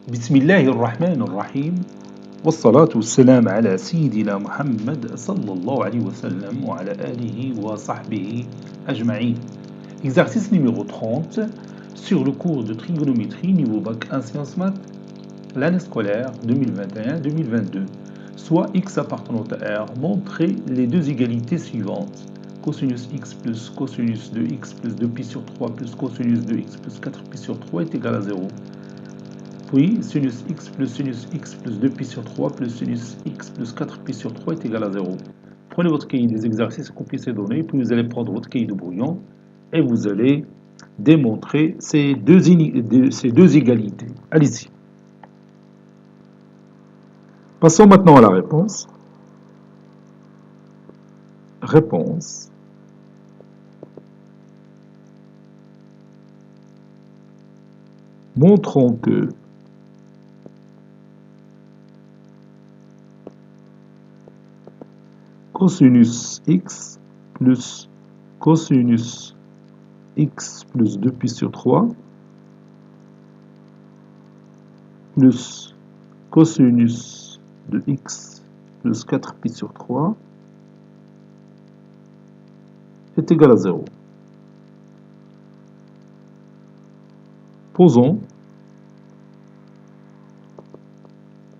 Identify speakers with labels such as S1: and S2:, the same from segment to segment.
S1: بسم الله الرحمن الرحيم والصلاة والسلام على سيدنا محمد صلى الله عليه وسلم وعلى آله وصحبه أجمعين. Exercice numéro 30 sur le cours de trigonométrie niveau bac 1 sciences maths, l'année scolaire 2021-2022. Soit x appartenant à R, montrez les deux égalités suivantes. Cosinus x plus cosinus de x plus 2pi sur 3 plus cosinus de x plus 4pi sur 3 est égal à 0. Puis, sinus x plus 2pi sur 3 plus sinus x plus 4pi sur 3 est égal à 0. Prenez votre cahier des exercices, copiez ces données, puis vous allez prendre votre cahier de brouillon et vous allez démontrer ces deux égalités. Allez-y. Passons maintenant à la réponse. Réponse. Montrons que cosinus x plus cosinus x plus 2pi sur 3 plus cosinus de x plus 4pi sur 3 est égal à 0. Posons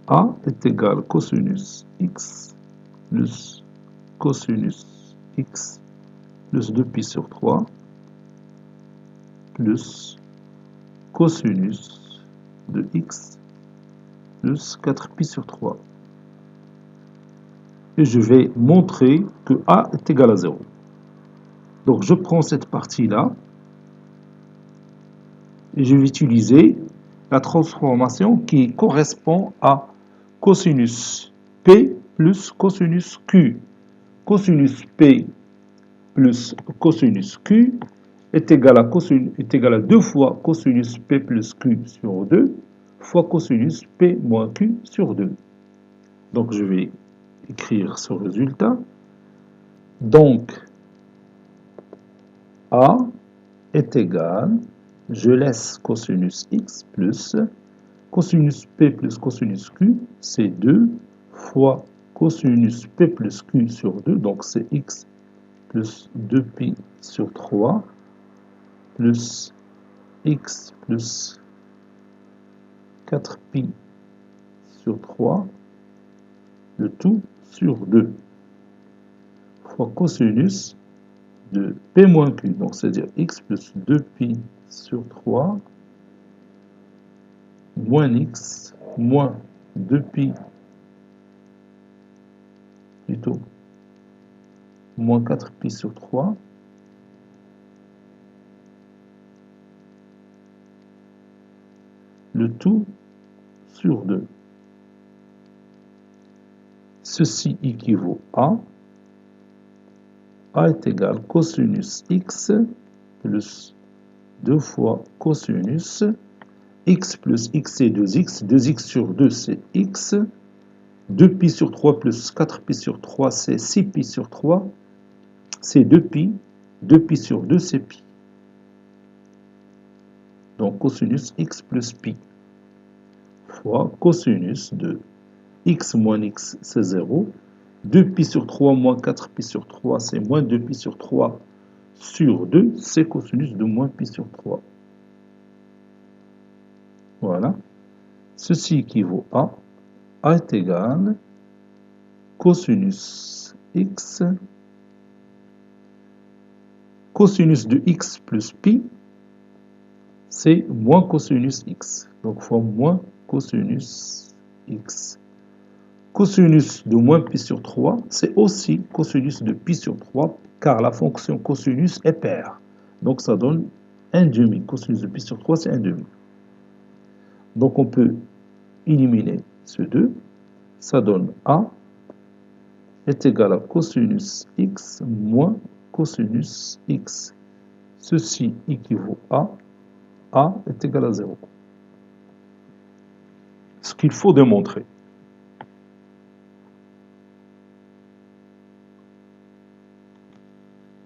S1: A est égal à cosinus x plus cosinus x plus 2pi sur 3 plus cosinus de x plus 4pi sur 3. Et je vais montrer que A est égal à 0. Donc je prends cette partie-là et je vais utiliser la transformation qui correspond à cosinus P plus cosinus Q. Cosinus P plus cosinus Q est égal à 2 fois cosinus P plus Q sur 2 fois cosinus P moins Q sur 2. Donc je vais écrire ce résultat. Donc A est égal, je laisse cosinus x plus cosinus P plus cosinus Q, c'est 2 fois cosinus P plus Q sur 2, donc c'est x plus 2pi sur 3 plus x plus 4pi sur 3, le tout sur 2, fois cosinus de P moins Q, donc c'est-à-dire x plus 2pi sur 3 moins x moins 2pi plutôt moins 4pi sur 3 le tout sur 2. Ceci équivaut à A est égal cosinus x plus 2 fois cosinus x plus x c'est 2x, 2x sur 2 c'est x, 2pi sur 3 plus 4pi sur 3 c'est 6pi sur 3, c'est 2pi, 2pi sur 2 c'est pi. Donc cosinus x plus pi fois cosinus de x moins x c'est 0, 2pi sur 3 moins 4pi sur 3 c'est moins 2pi sur 3 sur 2, c'est cosinus de moins pi sur 3. Voilà. Ceci équivaut à A est égal cosinus x, cosinus de x plus pi, c'est moins cosinus x. Donc fois moins cosinus x. Cosinus de moins pi sur 3, c'est aussi cosinus de pi sur 3, car la fonction cosinus est paire. Donc ça donne 1 demi. Cosinus de pi sur 3, c'est 1 demi. Donc on peut éliminer ce 2. Ça donne A est égal à cosinus x moins cosinus x. Ceci équivaut à A est égal à 0. Ce qu'il faut démontrer.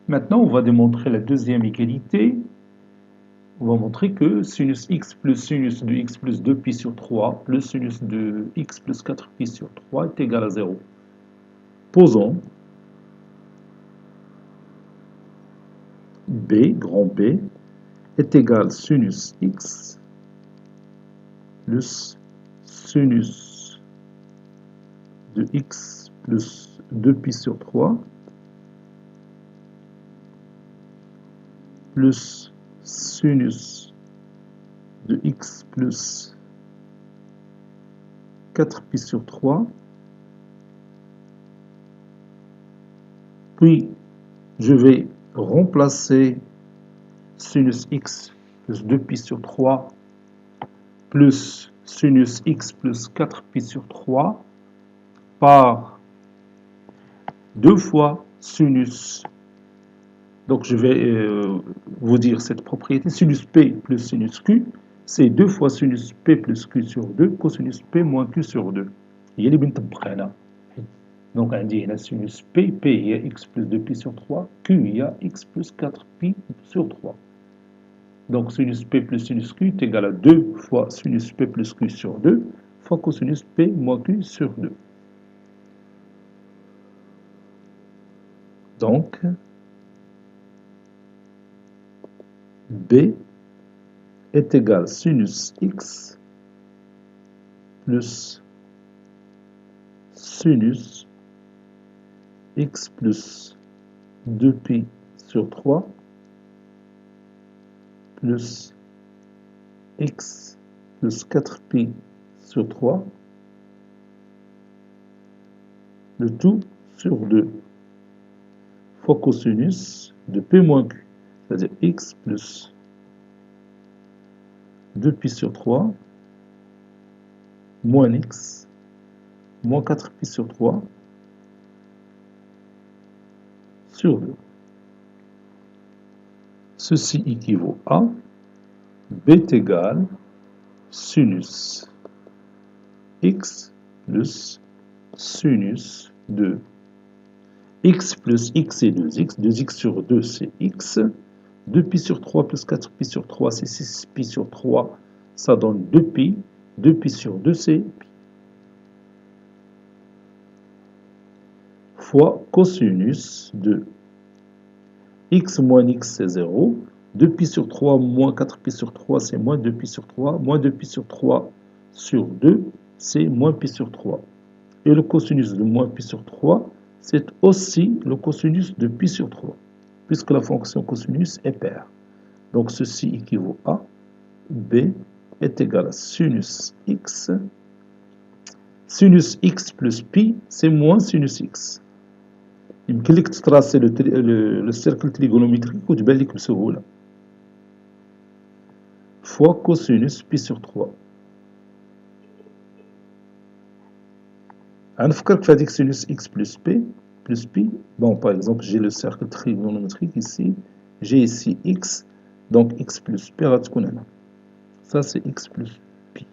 S1: Maintenant, on va démontrer la deuxième égalité. on va montrer que sinus x plus sinus de x plus 2pi sur 3 plus sinus de x plus 4pi sur 3 est égal à 0. Posons B, grand B, est égal sinus x plus sinus de x plus 2pi sur 3 plus sinus de x plus 4pi sur 3, puis je vais remplacer sinus x plus 2pi sur 3 plus sinus x plus 4pi sur 3 par 2 fois sinus. Donc je vais vous dire cette propriété. Sinus P plus sinus Q, c'est 2 fois sinus P plus Q sur 2 cosinus P moins Q sur 2. هي اللي بنطبق هنا. Donc عندي هنا sinus P, P هي x plus 2pi sur 3, Q هي x plus 4pi sur 3. Donc sinus P plus sinus Q est égal à 2 fois sinus P plus Q sur 2 fois cosinus P moins Q sur 2. Donc B est égal sinus x plus sinus x plus 2pi sur 3 plus x plus 4pi sur 3, le tout sur 2 fois cosinus de P moins Q, c'est-à-dire x plus 2pi sur 3 moins x moins 4pi sur 3 sur 2. Ceci équivaut à B est égal sinus x plus sinus de x plus x et 2x, 2x sur 2 c'est x, 2pi sur 3 plus 4pi sur 3 c'est 6pi sur 3, ça donne 2pi, 2pi sur 2 c'est pi, fois cosinus de x moins x c'est 0, 2pi sur 3 moins 4pi sur 3 c'est moins 2pi sur 3, moins 2pi sur 3 sur 2 c'est moins pi sur 3. Et le cosinus de moins pi sur 3 c'est aussi le cosinus de pi sur 3, puisque la fonction cosinus est paire. Donc ceci équivaut à B est égal à sinus x. Sinus x plus pi, c'est moins sinus x. يمكن لك تتراسي le cercle trigonométrique وتبان لك بسهولة. Fois cosinus pi sur 3. غنفكرك في هذيك sinus x plus pi. Bon, par exemple, j'ai le cercle trigonométrique ici. J'ai ici x. Donc x plus pi غتكون هنا. Ça c'est x plus pi.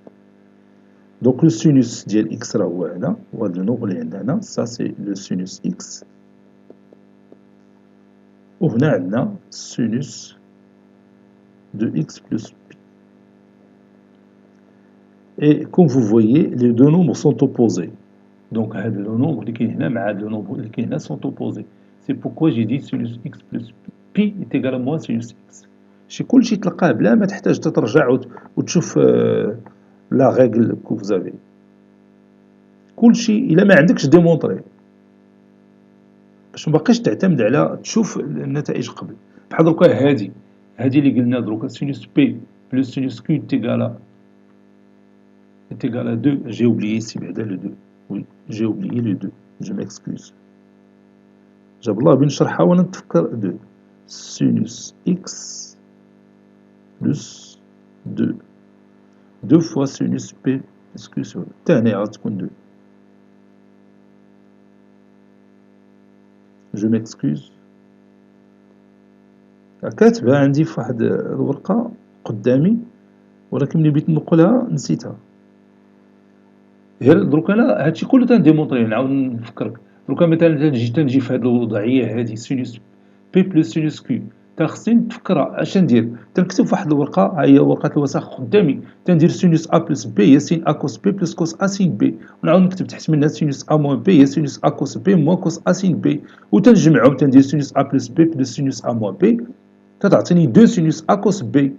S1: Donc le sinus ديال x راه هو هنا وهذا النوع اللي عندنا هنا. Ça c'est le sinus x. وهنا عندنا sinus de x plus pi. Et comme vous voyez, les deux nombres sont opposés. Donc, le nombre qui est là, le nombre qui est là sont opposés. C'est pourquoi j'ai dit sinus x plus pi est égal à moins sinus x. شي كلشي تلقاه بلا ما تحتاج تترجع وتشوف لا ريغل كو فوزافي. كلشي الا ما عندكش ديمونطري باش مبقيش تعتمد على تشوف النتائج قبل. بحال دروكا هادي اللي قلنا دروكا sinus p plus sinus q est égal à 2. J'ai oublié ici بعدا le 2. Oui, j'ai oublié le 2. Je m'excuse. جاب الله بين نشرحها وانا نتفكر 2. Sinus x plus 2. 2 fois sinus p plus q sur 2. تاني غتكون 2. Je m'excuse. كاتبها عندي في واحد الورقة قدامي ولكن ملي بغيت نقولها نسيتها. غير دروك انا هادشي كله تنديمونطريه نعاود نفكرك. دروك مثلا تنجي في هاد الوضعيه هادي سينوس بي بلس سينوس كيو خصني تفكرها اش ندير تنكتب في واحد الورقه ها هي ورقه الوثائق قدامي تندير سينوس ا بلس بي هي سين ا كوس بي بلس كوس ا سين بي ونعاود نكتب تحت منها سينوس ا موان بي هي سينوس ا كوس بي موان كوس ا سين بي وتنجمعهم تندير سينوس ا بلس بي بلس سينوس ا موان بي تتعطيني 2 سينوس ا كوس بي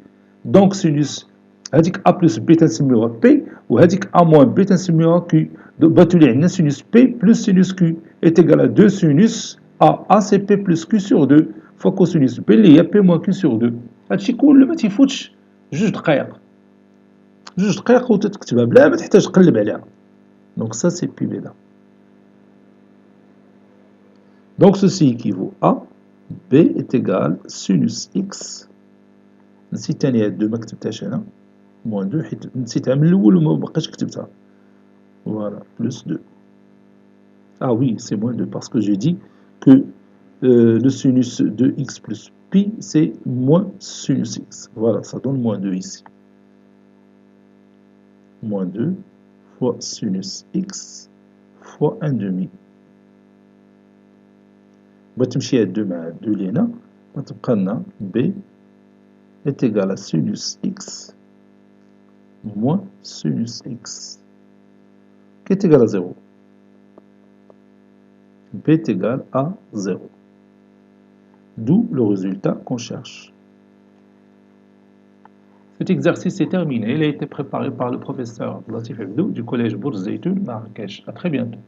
S1: دونك سينوس هذيك ا بلس بي تنسميوها بي وهذيك ا موان بي تنسميوها كي باتولي عندنا سينوس بي بلس سينوس كيو est égal à 2 sinus A ACP plus Q sur 2 fois cosinus B اللي هي P moins Q sur 2 هادشي كله ما تيفوتش 2 دقائق وتتكتبها بلا ما تحتاج تقلب عليها donc ça c'est pi bêta donc ceci équivaut à B est égal sinus X نسيت ثاني هاد 2 ما كتبتهاش هنا moins 2 حيت نسيتها من الاول وما بقيتش كتبتها voilà plus 2 ah oui, c'est moins 2 parce que j'ai dit que le sinus de x plus pi, c'est moins sinus x. Voilà, ça donne moins 2 ici. Moins 2 fois sinus x fois 1 demi. بتمشي هاد 2 مع 2 اللي هنا غتبقى لنا b est égal à sinus x moins sinus x qui est égal à 0. B est égal à 0. D'où le résultat qu'on cherche. Cet exercice est terminé. Il a été préparé par le professeur Latif Ebdou du collège Bourz Zeytoun, Marrakech. À très bientôt.